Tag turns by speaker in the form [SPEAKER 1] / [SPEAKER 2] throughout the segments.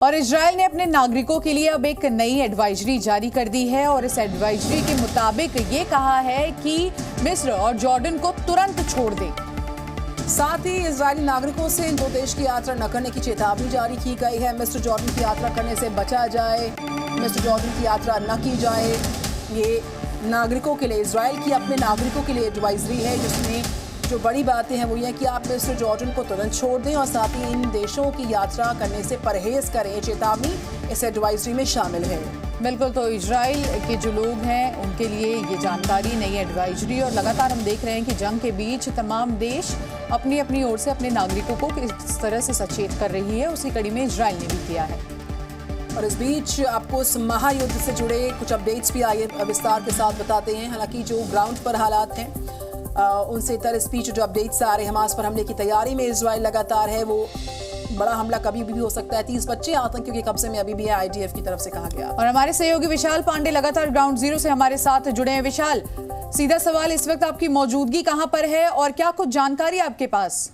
[SPEAKER 1] और इजराइल ने अपने नागरिकों के लिए अब एक नई एडवाइजरी जारी कर दी है और इस एडवाइजरी के मुताबिक ये कहा है कि मिस्र और जॉर्डन को तुरंत छोड़ दें।
[SPEAKER 2] साथ ही इजरायली नागरिकों से इन दो देश की यात्रा न करने की चेतावनी जारी की गई है। मिस्र जॉर्डन की यात्रा करने से बचा जाए, मिस्र जॉर्डन की यात्रा न की जाए। ये नागरिकों के लिए, इजराइल की अपने नागरिकों के लिए एडवाइजरी है, जिसमें जो बड़ी बातें हैं वो ये कि आप मिस्र जॉर्डन को तुरंत छोड़ दें और साथ ही इन देशों की यात्रा करने से परहेज करें। चेतावनी इस एडवाइजरी में शामिल है।
[SPEAKER 1] बिल्कुल, तो इजराइल के जो लोग हैं उनके लिए ये जानकारी, नई एडवाइजरी। और लगातार हम देख रहे हैं कि जंग के बीच तमाम देश अपनी अपनी ओर से अपने नागरिकों को किस तरह से सचेत कर रही है, उसी कड़ी में इजराइल ने भी किया है।
[SPEAKER 2] और इस बीच आपको इस महायुद्ध से जुड़े कुछ अपडेट्स भी आइए विस्तार के साथ बताते हैं। हालांकि जो ग्राउंड पर हालात हैं उनसे इतर स्पीच जो अपडेट्स आ रहे हैं, हमास पर हमले की तैयारी में इजराइल लगातार है। वो बड़ा हमला कभी भी हो सकता है। 30 बच्चे आतंकियों के कब्जे में अभी भी है, आईडीएफ की तरफ से कहा गया।
[SPEAKER 1] और हमारे सहयोगी विशाल पांडे लगातार ग्राउंड जीरो से हमारे साथ जुड़े हैं। विशाल, सीधा सवाल, इस वक्त आपकी मौजूदगी कहां पर है और क्या कुछ जानकारी आपके पास?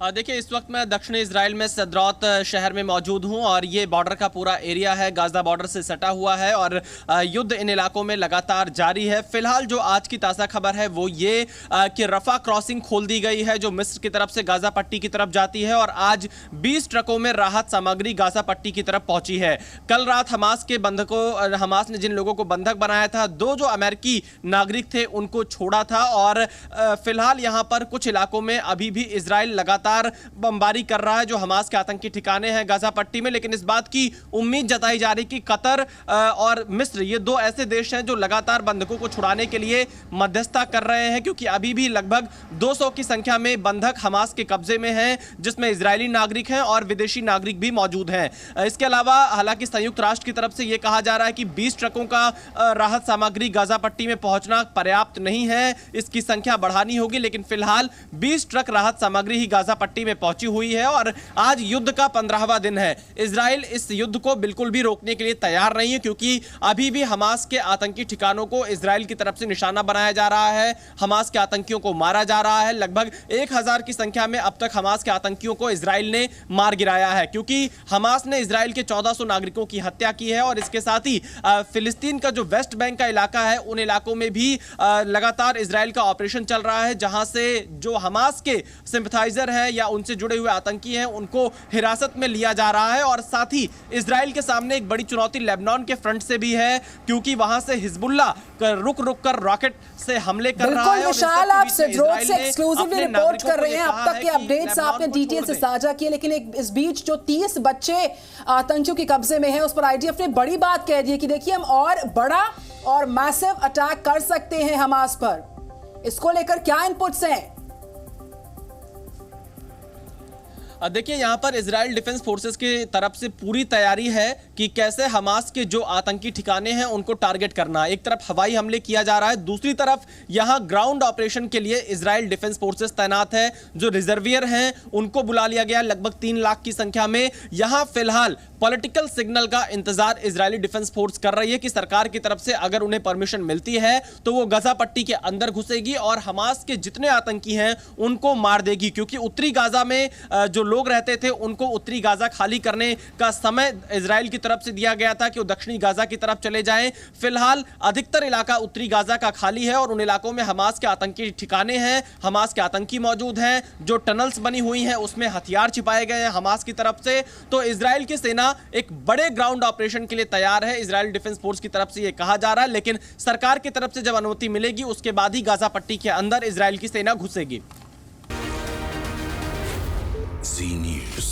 [SPEAKER 3] देखिए, इस वक्त मैं दक्षिणी इजराइल में सदरौत शहर में मौजूद हूं और ये बॉर्डर का पूरा एरिया है, गाजा बॉर्डर से सटा हुआ है और युद्ध इन इलाकों में लगातार जारी है। फिलहाल जो आज की ताज़ा खबर है वो ये कि रफा क्रॉसिंग खोल दी गई है जो मिस्र की तरफ से गाजा पट्टी की तरफ जाती है और आज 20 ट्रकों में राहत सामग्री गाजा पट्टी की तरफ पहुंची है। कल रात हमास ने जिन लोगों को बंधक बनाया था, दो जो अमेरिकी नागरिक थे उनको छोड़ा था और फिलहाल यहां पर कुछ इलाकों में अभी भी इजराइल लगातार बमबारी कर रहा है जो हमास के आतंकी ठिकाने हैं गाजा पट्टी में। लेकिन इस बात की उम्मीद जताई जा रही कि कतर और मिस्र, ये दो ऐसे देश हैं जो लगातार बंधकों को छुड़ाने के लिए मध्यस्थता कर रहे हैं, क्योंकि अभी भी लगभग 200 की संख्या में बंधक हमास के कब्जे में हैं, जिसमें इजरायली नागरिक हैं और विदेशी नागरिक भी मौजूद हैं। इसके अलावा हालांकि संयुक्त राष्ट्र की तरफ से यह कहा जा रहा है कि 20 ट्रकों का राहत सामग्री गाजा पट्टी में पहुंचना पर्याप्त नहीं है, इसकी संख्या बढ़ानी होगी। लेकिन फिलहाल 20 ट्रक राहत सामग्री ही गाजा पट्टी में पहुंची हुई है और आज युद्ध का 15वां दिन है। इजराइल इस युद्ध को बिल्कुल भी रोकने के लिए तैयार नहीं है, क्योंकि अभी भी हमास के आतंकी ठिकानों को इजराइल की तरफ से निशाना बनाया जा रहा है, हमास के आतंकियों को मारा जा रहा है। लगभग 1000 की संख्या में अब तक हमास के आतंकियों को इजराइल ने मार गिराया है, क्योंकि हमास ने इजराइल के 1400 नागरिकों की हत्या की है और इसके साथ ही फिलिस्तीन का जो वेस्ट बैंक का इलाका है, उन इलाकों में भी लगातार इजराइल का ऑपरेशन चल रहा है, जहां से जो हमास के सिंपथाइजर हैं या उनसे जुड़े हुए आतंकी हैं उनको हिरासत में लिया जा रहा है। और साथ ही इजराइल के सामने एक बड़ी चुनौती लेबनान के फ्रंट से भी है, क्योंकि वहां से हिजबुल्ला रुक कर रॉकेट से हमले कर रहा है।
[SPEAKER 2] विशाल, आप सदरौत से एक्सक्लूसिवली रिपोर्ट कर रहे हैं, अब तक के अपडेट्स आपने डिटेल से साझा किए। लेकिन इस बीच जो 30 बच्चे आतंकियों के कब्जे में हैं, उस पर आईडीएफ ने बड़ी बात कह दी है कि देखिए हम और बड़ा और मैसिव अटैक कर सकते हैं हमास पर। इसको लेकर क्या इनपुट्स हैं?
[SPEAKER 3] देखिए, यहां पर इजराइल डिफेंस फोर्सेस की तरफ से पूरी तैयारी है कि कैसे हमास के जो आतंकी ठिकाने हैं उनको टारगेट करना। एक तरफ हवाई हमले किया जा रहा है, दूसरी तरफ यहां ग्राउंड ऑपरेशन के लिए इजराइल डिफेंस फोर्सेस तैनात है। जो रिजर्वियर हैं उनको बुला लिया गया, लगभग 3 लाख की संख्या में। यहां फिलहाल पॉलिटिकल सिग्नल का इंतजार इजरायली डिफेंस फोर्स कर रही है कि सरकार की तरफ से अगर उन्हें परमिशन मिलती है तो वो गाजा पट्टी के अंदर घुसेगी और हमास के जितने आतंकी हैं उनको मार देगी, क्योंकि उत्तरी गाजा में जो लोग रहते थे उनको उत्तरी गाजा खाली करने का समय इजराइल की तरफ से दिया गया था कि वो दक्षिणी गाजा की तरफ चले जाएं। फिलहाल अधिकतर इलाका उत्तरी गाजा का खाली है और उन इलाकों में हमास के आतंकी ठिकाने हैं, हमास के आतंकी मौजूद हैं। जो टनल्स बनी हुई हैं उसमें हथियार छिपाए गए हैं हमास की तरफ से। तो इजराइल की सेना एक बड़े ग्राउंड ऑपरेशन के लिए तैयार है, इजराइल डिफेंस फोर्स की तरफ से यह कहा जा रहा है। लेकिन सरकार की तरफ से जब अनुमति मिलेगी उसके बाद ही गाजा पट्टी के अंदर इजराइल की सेना घुसेगी।
[SPEAKER 4] Z News।